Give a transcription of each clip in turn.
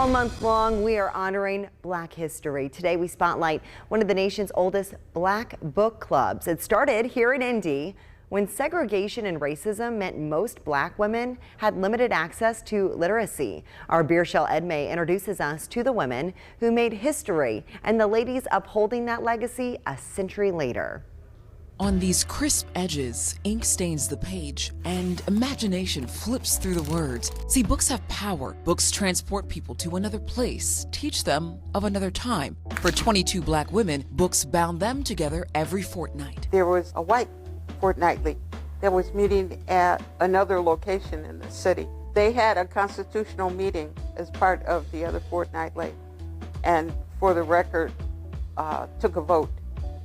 All month long, we are honoring Black history. Today, we spotlight one of the nation's oldest Black book clubs. It started here in Indy when segregation and racism meant most Black women had limited access to literacy. Our Birchelle Edmay introduces us to the women who made history and the ladies upholding that legacy a century later. On these crisp edges, ink stains the page, and imagination flips through the words. See, books have power. Books transport people to another place, teach them of another time. For 22 Black women, books bound them together every fortnight. There was a white fortnightly that was meeting at another location in the city. They had a constitutional meeting as part of the other fortnightly, and for the record, took a vote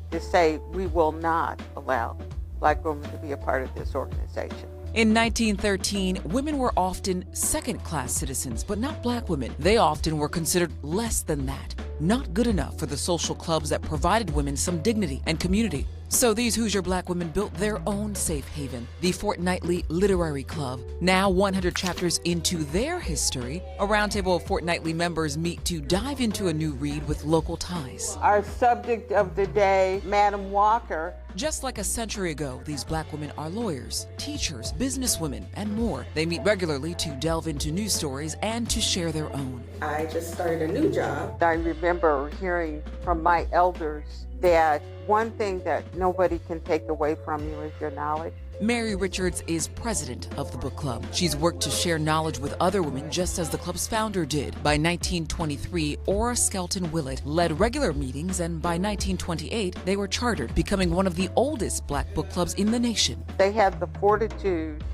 to say we will not allow Black women to be a part of this organization. In 1913, women were often second-class citizens, but not Black women. They often were considered less than that, not good enough for the social clubs that provided women some dignity and community. So these Hoosier Black women built their own safe haven, the Fortnightly Literary Club. Now 100 chapters into their history, a roundtable of Fortnightly members meet to dive into a new read with local ties. Our subject of the day, Madam Walker. Just like a century ago, these Black women are lawyers, teachers, businesswomen, and more. They meet regularly to delve into news stories and to share their own. I just started a new job. I remember hearing from my elders that one thing that nobody can take away from you is your knowledge. Mary Richards is president of the book club. She's worked to share knowledge with other women just as the club's founder did. By 1923, Ora Skelton Willett led regular meetings, and by 1928, they were chartered, becoming one of the oldest Black book clubs in the nation. They had the fortitude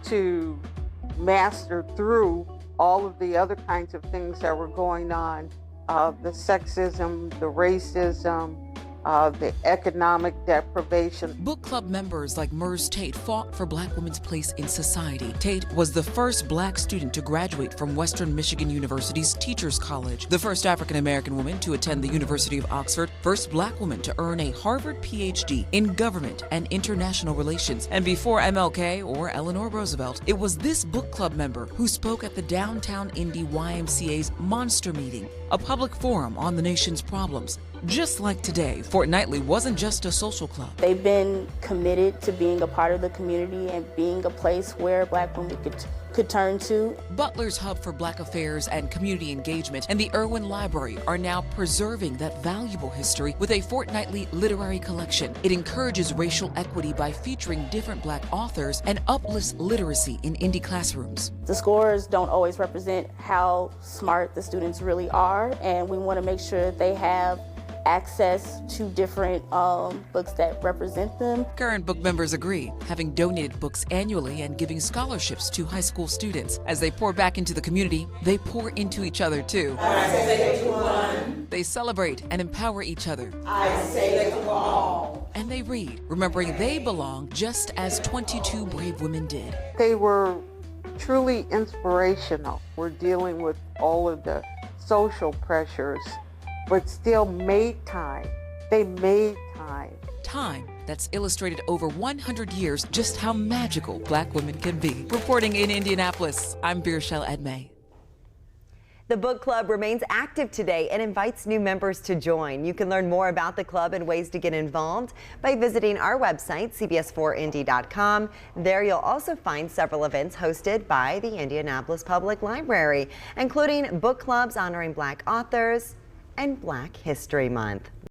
to master through all of the other kinds of things that were going on, the sexism, the racism, the economic deprivation. Book club members like Murs Tate fought for Black women's place in society. Tate was the first Black student to graduate from Western Michigan University's Teachers College, the first African-American woman to attend the University of Oxford, first Black woman to earn a Harvard PhD in government and international relations. And before MLK or Eleanor Roosevelt, it was this book club member who spoke at the downtown Indy YMCA's Monster Meeting, a public forum on the nation's problems. Just like today, Fortnightly wasn't just a social club. They've been committed to being a part of the community and being a place where Black women could turn to. Butler's Hub for Black Affairs and Community Engagement and the Irwin Library are now preserving that valuable history with a fortnightly literary collection. It encourages racial equity by featuring different Black authors and uplifts literacy in Indy classrooms. The scores don't always represent how smart the students really are, and we want to make sure that they have access to different books that represent them. Current book members agree, having donated books annually and giving scholarships to high school students. As they pour back into the community, they pour into each other too. I say to one. They celebrate and empower each other. I say to all. And they read, remembering they belong just as 22 brave women did. They were truly inspirational. We're dealing with all of the social pressures, but still made time. They made time. Time that's illustrated over 100 years just how magical Black women can be. Reporting in Indianapolis, I'm Birchelle Edmay. The book club remains active today and invites new members to join. You can learn more about the club and ways to get involved by visiting our website, cbs4indy.com. There you'll also find several events hosted by the Indianapolis Public Library, including book clubs honoring Black authors and Black History Month.